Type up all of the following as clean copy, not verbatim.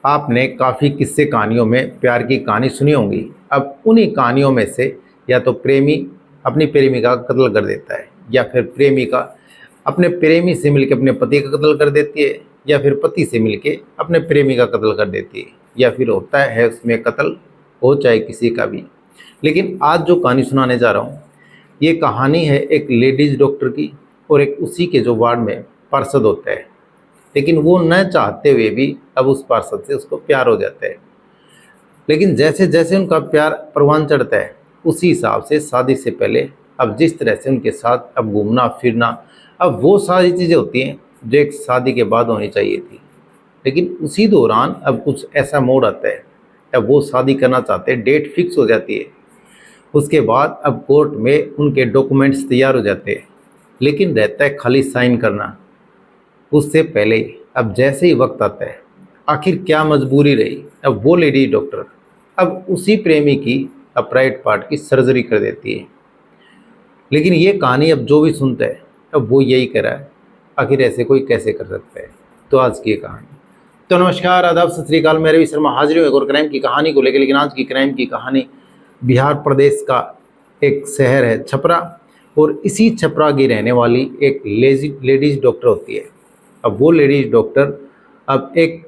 आपने काफ़ी किस्से कहानियों में प्यार की कहानी सुनी होंगी। अब उन्हीं कहानियों में से या तो प्रेमी अपनी प्रेमिका का कत्ल कर देता है, या फिर प्रेमिका अपने प्रेमी से मिलकर अपने पति का कत्ल कर देती है, या फिर पति से मिलकर अपने प्रेमी का कत्ल कर देती है, या फिर होता है उसमें कत्ल हो चाहे किसी का भी। लेकिन आज जो कहानी सुनाने जा रहा हूँ, ये कहानी है एक लेडीज़ डॉक्टर की और एक उसी के जो वार्ड में पार्षद होता है। लेकिन वो न चाहते हुए भी अब उस पार्षद से उसको प्यार हो जाता है। लेकिन जैसे जैसे उनका प्यार परवान चढ़ता है, उसी हिसाब से शादी से पहले अब जिस तरह से उनके साथ अब घूमना फिरना, अब वो सारी चीज़ें होती हैं जो एक शादी के बाद होनी चाहिए थी। लेकिन उसी दौरान अब कुछ ऐसा मोड़ आता है, अब वो शादी करना चाहते हैं, डेट फिक्स हो जाती है। उसके बाद अब कोर्ट में उनके डॉक्यूमेंट्स तैयार हो जाते हैं, लेकिन रहता है खाली साइन करना। उससे पहले अब जैसे ही वक्त आता है, आखिर क्या मजबूरी रही, अब वो लेडी डॉक्टर अब उसी प्रेमी की अब प्राइवेट पार्ट की सर्जरी कर देती है। लेकिन ये कहानी अब जो भी सुनता है अब वो यही कह रहा है, आखिर ऐसे कोई कैसे कर सकता है। तो आज की ये कहानी। तो नमस्कार, आदाब, सत श्री अकाल। मैं रवि शर्मा हाजिर हूँ एक और क्राइम की कहानी को लेकर। लेकिन आज की क्राइम की कहानी बिहार प्रदेश का एक शहर है छपरा, और इसी छपरा की रहने वाली एक लेडीज डॉक्टर होती है। अब वो लेडीज डॉक्टर अब एक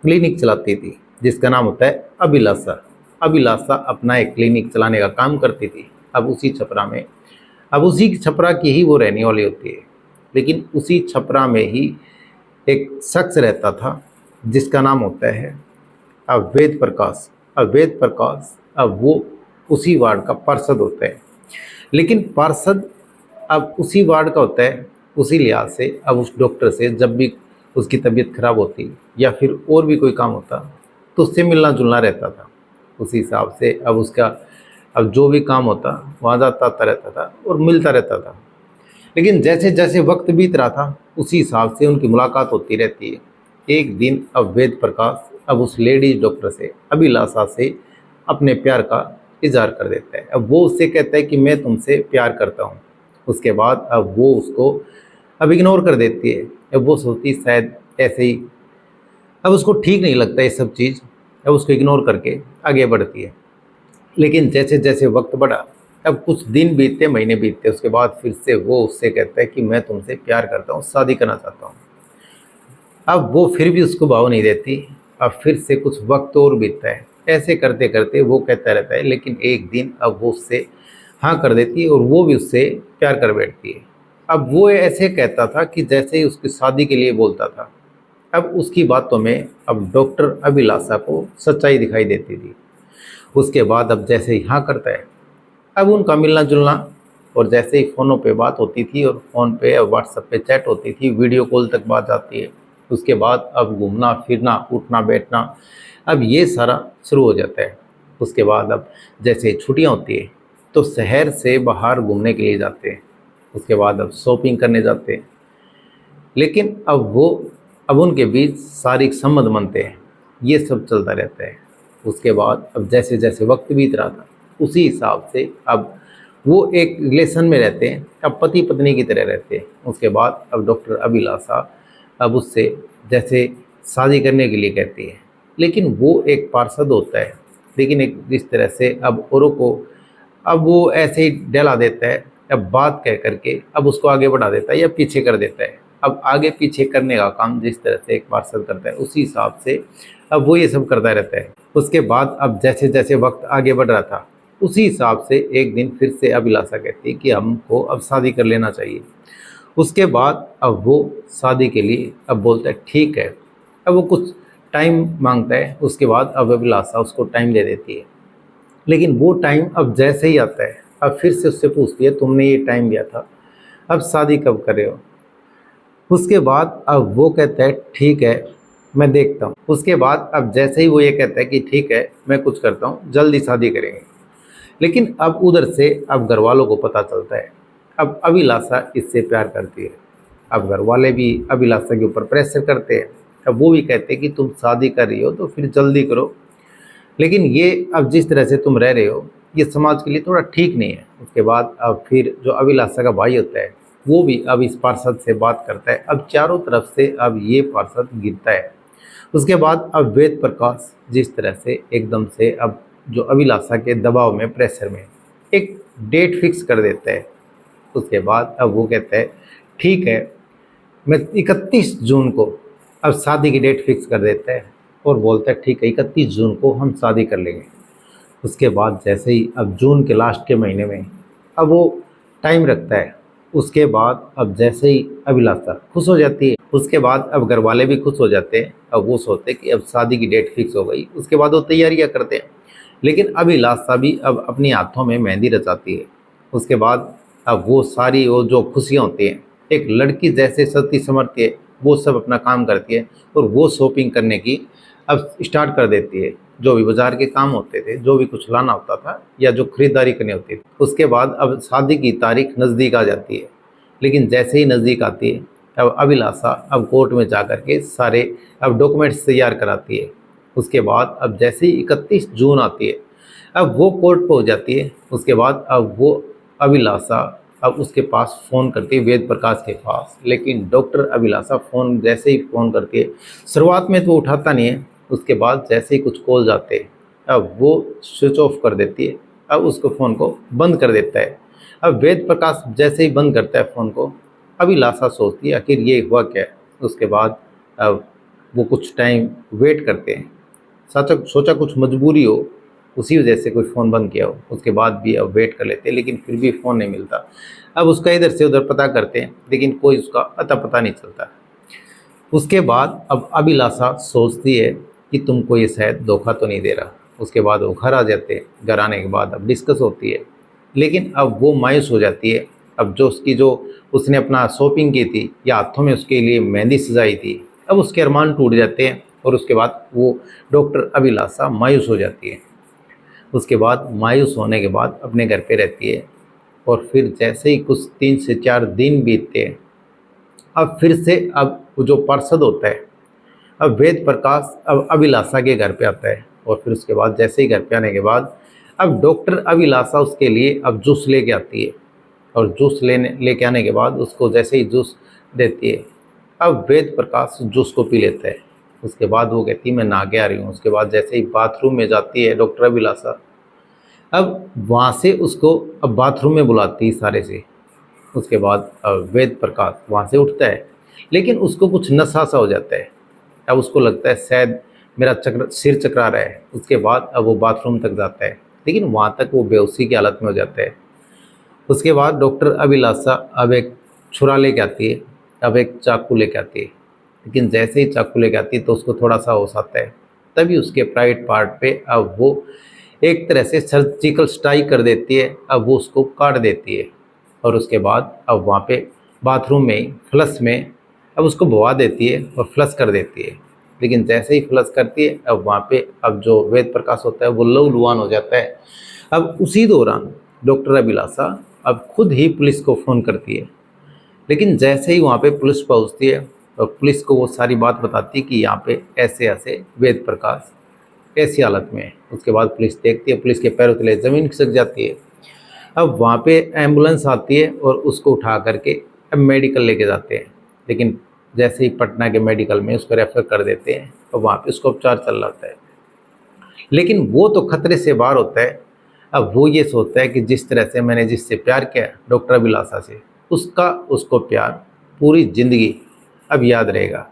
क्लिनिक चलाती थी जिसका नाम होता है अभिलाषा। अभिलाषा अपना एक क्लिनिक चलाने का काम करती थी अब उसी छपरा में। अब उसी छपरा की ही वो रहने वाली होती है। लेकिन उसी छपरा में ही एक शख्स रहता था जिसका नाम होता है अवैध प्रकाश। अवैध प्रकाश अब वो उसी वार्ड का पार्षद होता है। लेकिन पार्षद अब उसी वार्ड का होता है, उसी लिहाज से अब उस डॉक्टर से जब भी उसकी तबीयत खराब होती या फिर और भी कोई काम होता तो उससे मिलना जुलना रहता था। उसी हिसाब से अब उसका अब जो भी काम होता वहाँ जाता आता रहता था और मिलता रहता था। लेकिन जैसे जैसे वक्त बीत रहा था उसी हिसाब से उनकी मुलाकात होती रहती है। एक दिन अवैध प्रकाश अब उस लेडीज डॉक्टर से अभिलाषा से अपने प्यार का इजहार कर देता है। अब वो उससे कहता है कि मैं तुमसे प्यार करता हूँ। उसके बाद अब वो उसको अब इग्नोर कर देती है। अब वो सोचती शायद ऐसे ही, अब उसको ठीक नहीं लगता ये सब चीज़, अब उसको इग्नोर करके आगे बढ़ती है। लेकिन जैसे जैसे वक्त बढ़ा, अब कुछ दिन बीतते, महीने बीतते, उसके बाद फिर से वो उससे कहता है कि मैं तुमसे प्यार करता हूँ, शादी करना चाहता हूँ। अब वो फिर भी उसको भाव नहीं देती। अब फिर से कुछ वक्त और बीतता है। ऐसे करते करते वो कहता रहता है, लेकिन एक दिन अब वो उससे हाँ कर देती है और वो भी उससे प्यार कर बैठती है। अब वो ऐसे कहता था कि जैसे ही उसकी शादी के लिए बोलता था। अब उसकी बातों में अब डॉक्टर अभिलाषा को सच्चाई दिखाई देती थी। उसके बाद अब जैसे ही हाँ करता है, अब उनका मिलना जुलना और जैसे ही फ़ोनों पे बात होती थी और फ़ोन पे व्हाट्सएप पे चैट होती थी, वीडियो कॉल तक बात जाती है। उसके बाद अब घूमना फिरना, उठना बैठना, अब ये सारा शुरू हो जाता है। उसके बाद अब जैसे छुट्टियाँ होती है तो शहर से बाहर घूमने के लिए जाते हैं। उसके बाद अब शॉपिंग करने जाते हैं। लेकिन अब उनके बीच शारीरिक संबंध बनते हैं, ये सब चलता रहता है। उसके बाद अब जैसे जैसे वक्त बीत रहा था उसी हिसाब से अब वो एक रिलेशन में रहते हैं, अब पति पत्नी की तरह रहते हैं। उसके बाद अब डॉक्टर अभिलाषा अब उससे जैसे शादी करने के लिए कहती है। लेकिन वो एक पार्षद होता है, लेकिन एक जिस तरह से अब औरों को अब वो ऐसे ही डला देता है, अब बात कह करके अब उसको आगे बढ़ा देता है या पीछे कर देता है। अब आगे पीछे करने का काम जिस तरह से एक पार्षद करता है उसी हिसाब से अब वो ये सब करता रहता है। उसके बाद अब जैसे जैसे वक्त आगे बढ़ रहा था उसी हिसाब से एक दिन फिर से अभिलाषा कहती है कि हमको अब शादी कर लेना चाहिए। उसके बाद अब वो शादी के लिए अब बोलता है ठीक है। अब वो कुछ टाइम मांगता है। उसके बाद अब अभिलाषा उसको टाइम दे देती है। लेकिन वो टाइम अब जैसे ही आता है अब फिर से उससे पूछती है तुमने ये टाइम दिया था, अब शादी कब कर रहे हो। उसके बाद अब वो कहता है ठीक है मैं देखता हूँ। उसके बाद अब जैसे ही वो ये कहता है कि ठीक है मैं कुछ करता हूँ, जल्दी शादी करेंगे। लेकिन अब उधर से अब घर वालों को पता चलता है अब अभिलाषा इससे प्यार करती है। अब घर वाले भी अभिलाषा के ऊपर प्रेशर करते हैं। अब वो भी कहते हैं कि तुम शादी कर रही हो तो फिर जल्दी करो। लेकिन ये अब जिस तरह से तुम रह रहे हो ये समाज के लिए थोड़ा ठीक नहीं है। उसके बाद अब फिर जो अभिलाषा का भाई होता है वो भी अब इस पार्षद से बात करता है। अब चारों तरफ से अब ये पार्षद गिरता है। उसके बाद अब वेद प्रकाश जिस तरह से एकदम से अब जो अभिलाषा के दबाव में, प्रेशर में एक डेट फिक्स कर देता है। उसके बाद अब वो कहता है ठीक है, मैं 31 जून को अब शादी की डेट फिक्स कर देता है और बोलता है ठीक है 31 जून को हम शादी कर लेंगे। उसके बाद जैसे ही अब जून के लास्ट के महीने में अब वो टाइम रखता है। उसके बाद अब जैसे ही अभिलाषा खुश हो जाती है, उसके बाद अब घर वाले भी खुश हो जाते हैं। अब वो सोचते हैं कि अब शादी की डेट फिक्स हो गई। उसके बाद वो तैयारियां करते हैं, लेकिन अभिलाषा भी अब अपनी हाथों में मेहंदी रचाती है। उसके बाद अब वो सारी वो जो खुशियाँ होती हैं, एक लड़की जैसे सती समझती है वो सब अपना काम करती है और वो शॉपिंग करने की अब स्टार्ट कर देती है। जो भी बाजार के काम होते थे, जो भी कुछ लाना होता था या जो खरीदारी करनी होती थी। उसके बाद अब शादी की तारीख नज़दीक आ जाती है, लेकिन जैसे ही नज़दीक आती है अब अभिलाषा अब कोर्ट में जा कर के सारे अब डॉक्यूमेंट्स तैयार कराती है। उसके बाद अब जैसे ही 31 जून आती है अब वो कोर्ट पहुंच जाती है। उसके बाद अब वो अभिलाषा अब उसके पास फ़ोन करती है, वेद प्रकाश के पास। लेकिन डॉक्टर अभिलाषा फ़ोन जैसे ही फ़ोन करती है, शुरुआत में तो वो उठाता नहीं है। उसके बाद जैसे ही कुछ कॉल जाते हैं अब वो स्विच ऑफ कर देती है, अब उसको फ़ोन को बंद कर देता है। अब वेद प्रकाश जैसे ही बंद करता है फ़ोन को, अभिलाषा सोचती है आखिर ये हुआ क्या है। उसके बाद अब वो कुछ टाइम वेट करते हैं। सोचा कुछ मजबूरी हो, उसी वजह से कोई फ़ोन बंद किया हो। उसके बाद भी अब वेट कर लेते हैं, लेकिन फिर भी फ़ोन नहीं मिलता। अब उसका इधर से उधर पता करते हैं, लेकिन कोई उसका अता पता नहीं चलता। उसके बाद अब अभिलाषा सोचती है कि तुमको ये शायद धोखा तो नहीं दे रहा। उसके बाद वो घर आ जाते हैं। घर आने के बाद अब डिस्कस होती है, लेकिन अब वो मायूस हो जाती है। अब जो उसने अपना शॉपिंग की थी या हाथों में उसके लिए मेहंदी सजाई थी, अब उसके अरमान टूट जाते हैं और उसके बाद वो डॉक्टर अभिलाषा मायूस हो जाती है। उसके बाद मायूस होने के बाद अपने घर पे रहती है और फिर जैसे ही कुछ 3 से 4 दिन बीतते हैं, अब फिर से अब वो जो पार्षद होता है अब वेद प्रकाश अब अभिलाषा के घर पे आता है। और फिर उसके बाद जैसे ही घर पे आने के बाद अब डॉक्टर अभिलाषा उसके लिए अब जूस लेके आती है और जूस लेके आने के बाद उसको जैसे ही जूस देती है, अब वेद प्रकाश जूस को पी लेता है। उसके बाद वो कहती है मैं नहा के आ रही हूँ। उसके बाद जैसे ही बाथरूम में जाती है डॉक्टर अभिलाषा, अब वहाँ से उसको अब बाथरूम में बुलाती है इशारे से। उसके बाद वेद प्रकाश वहाँ से उठता है, लेकिन उसको कुछ नशा सा हो जाता है। अब उसको लगता है शायद मेरा सिर चकरा रहा है। उसके बाद अब वो बाथरूम तक जाता है, लेकिन वहाँ तक वो बेहोशी की हालत में हो जाता है। उसके बाद डॉक्टर अभिलाषा अब एक छुरा लेके आती है, अब एक चाकू लेके आती है। लेकिन जैसे ही चाकू लेके आती है तो उसको थोड़ा सा होश आता है। तभी उसके प्राइवेट पार्ट पे अब वो एक तरह से सर्जिकल स्ट्राइक कर देती है। अब वो उसको काट देती है और उसके बाद अब वहाँ पे बाथरूम में फ्लश में अब उसको भवा देती है और फ्लश कर देती है। लेकिन जैसे ही फ्लश करती है अब वहाँ पे अब जो वेद प्रकाश होता है वो लहूलुहान हो जाता है। अब उसी दौरान डॉक्टर अभिलाषा अब खुद ही पुलिस को फ़ोन करती है। लेकिन जैसे ही वहाँ पे पुलिस पहुँचती है और पुलिस को वो सारी बात बताती है कि यहाँ पे ऐसे ऐसे वेद प्रकाश ऐसी हालत में है। उसके बाद पुलिस देखती है, पुलिस के पैरों तले ज़मीन खिसक जाती है। अब वहाँ पे एम्बुलेंस आती है और उसको उठा करके अब मेडिकल लेके जाते हैं। लेकिन जैसे ही पटना के मेडिकल में उसको रेफर कर देते हैं और वहाँ पे उसको उपचार चल रहा है। लेकिन वो तो खतरे से बाहर होता है। अब वो ये सोचता है कि जिस तरह से मैंने जिससे प्यार किया डॉक्टर अभिलाषा से, उसको प्यार पूरी ज़िंदगी अब याद रहेगा।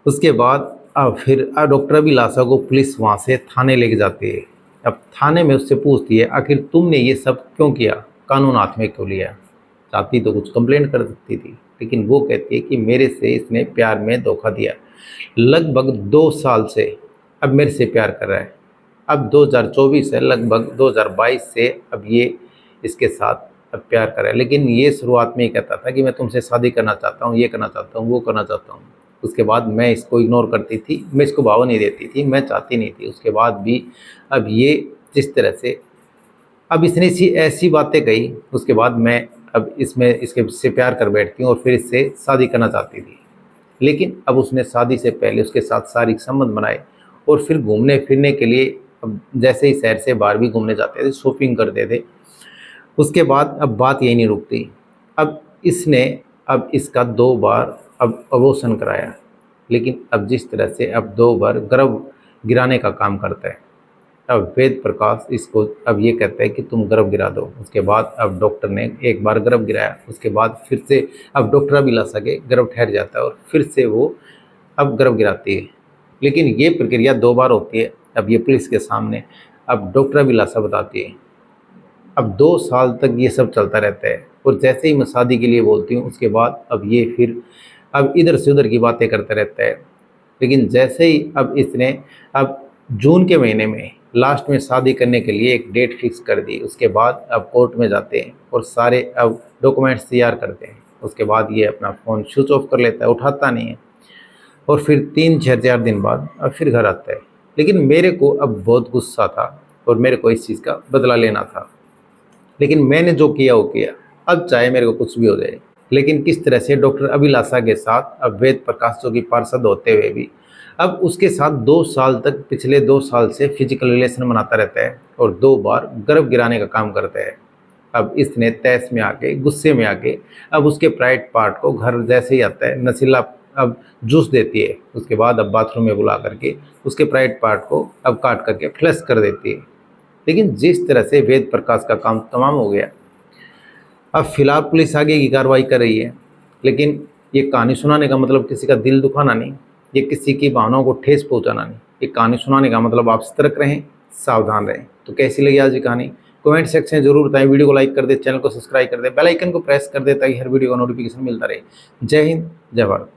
उसके बाद अब फिर डॉक्टर अभिलाषा को पुलिस वहाँ से थाने लेके जाती है। अब थाने में उससे पूछती है आखिर तुमने ये सब क्यों किया, कानून हाथ में क्यों लिया। चाहती तो कुछ कंप्लेंट कर सकती थी, लेकिन वो कहती है कि मेरे से इसने प्यार में धोखा दिया। लगभग 2 साल से अब मेरे से प्यार कर रहा है। अब 2024 है, लगभग 2022 से अब ये इसके साथ अब प्यार कर रहा है। लेकिन ये शुरुआत में ही कहता था कि मैं तुमसे शादी करना चाहता हूँ, ये करना चाहता हूँ, वो करना चाहता हूँ। उसके बाद मैं इसको इग्नोर करती थी, मैं इसको भाव नहीं देती थी, मैं चाहती नहीं थी। उसके बाद भी अब ये जिस तरह से अब इसने ऐसी बातें कही, उसके बाद मैं अब इसके से प्यार कर बैठती हूँ और फिर इससे शादी करना चाहती थी। लेकिन अब उसने शादी से पहले उसके साथ शारीरिक संबंध बनाए और फिर घूमने फिरने के लिए अब जैसे ही शहर से बाहर भी घूमने जाते थे, शॉपिंग करते थे। उसके बाद अब बात यही नहीं रुकती। अब इसने अब इसका 2 बार अब अबॉर्शन कराया। लेकिन अब जिस तरह से अब 2 बार गर्भ गिराने का काम करता है, अब वेद प्रकाश इसको अब ये कहता है कि तुम गर्भ गिरा दो। उसके बाद अब डॉक्टर ने एक बार गर्भ गिराया, उसके बाद फिर से अब डॉक्टर अभिलाषा के गर्भ ठहर जाता है और फिर से वो अब गर्भ गिराती है। लेकिन ये प्रक्रिया 2 बार होती है। अब ये पुलिस के सामने अब डॉक्टर अभिलाषा बताती है। अब 2 साल तक ये सब चलता रहता है और जैसे ही मैं शादी के लिए बोलती हूँ उसके बाद अब ये फिर अब इधर से उधर की बातें करता रहता है। लेकिन जैसे ही अब इसने अब जून के महीने में लास्ट में शादी करने के लिए एक डेट फिक्स कर दी, उसके बाद अब कोर्ट में जाते हैं और सारे अब डॉक्यूमेंट्स तैयार करते हैं। उसके बाद ये अपना फ़ोन स्विच ऑफ कर लेता है, उठाता नहीं है और फिर 3-4 दिन बाद अब फिर घर आता है। लेकिन मेरे को अब बहुत गुस्सा था और मेरे को इस चीज़ का बदला लेना था। लेकिन मैंने जो किया वो किया, अब चाहे मेरे को कुछ भी हो जाए। लेकिन किस तरह से डॉक्टर अभिलाषा के साथ अब वेद प्रकाश जो कि पार्षद होते हुए भी अब उसके साथ 2 साल तक पिछले 2 साल से फिजिकल रिलेशन बनाता रहता है और 2 बार गर्भ गिराने का काम करता है। अब इसने तैस में आके, गुस्से में आके अब उसके प्राइवेट पार्ट को घर जैसे ही आता है नशीला अब जूस देती है। उसके बाद अब बाथरूम में बुला करके उसके प्राइवेट पार्ट को अब काट करके फ्लश कर देती है। लेकिन जिस तरह से वेद प्रकाश का काम तमाम हो गया, अब फिलहाल पुलिस आगे की कार्रवाई कर रही है। लेकिन ये कहानी सुनाने का मतलब किसी का दिल दुखाना नहीं, ये किसी की भावनाओं को ठेस पहुंचाना नहीं। ये कहानी सुनाने का मतलब आप सतर्क रहें, सावधान रहें। तो कैसी लगी आज की कहानी कमेंट सेक्शन में जरूर बताएं। वीडियो को लाइक कर दे, चैनल को सब्सक्राइब कर दे, बेल आइकन को प्रेस कर दे ताकि हर वीडियो का नोटिफिकेशन मिलता रहे। जय हिंद, जय भारत।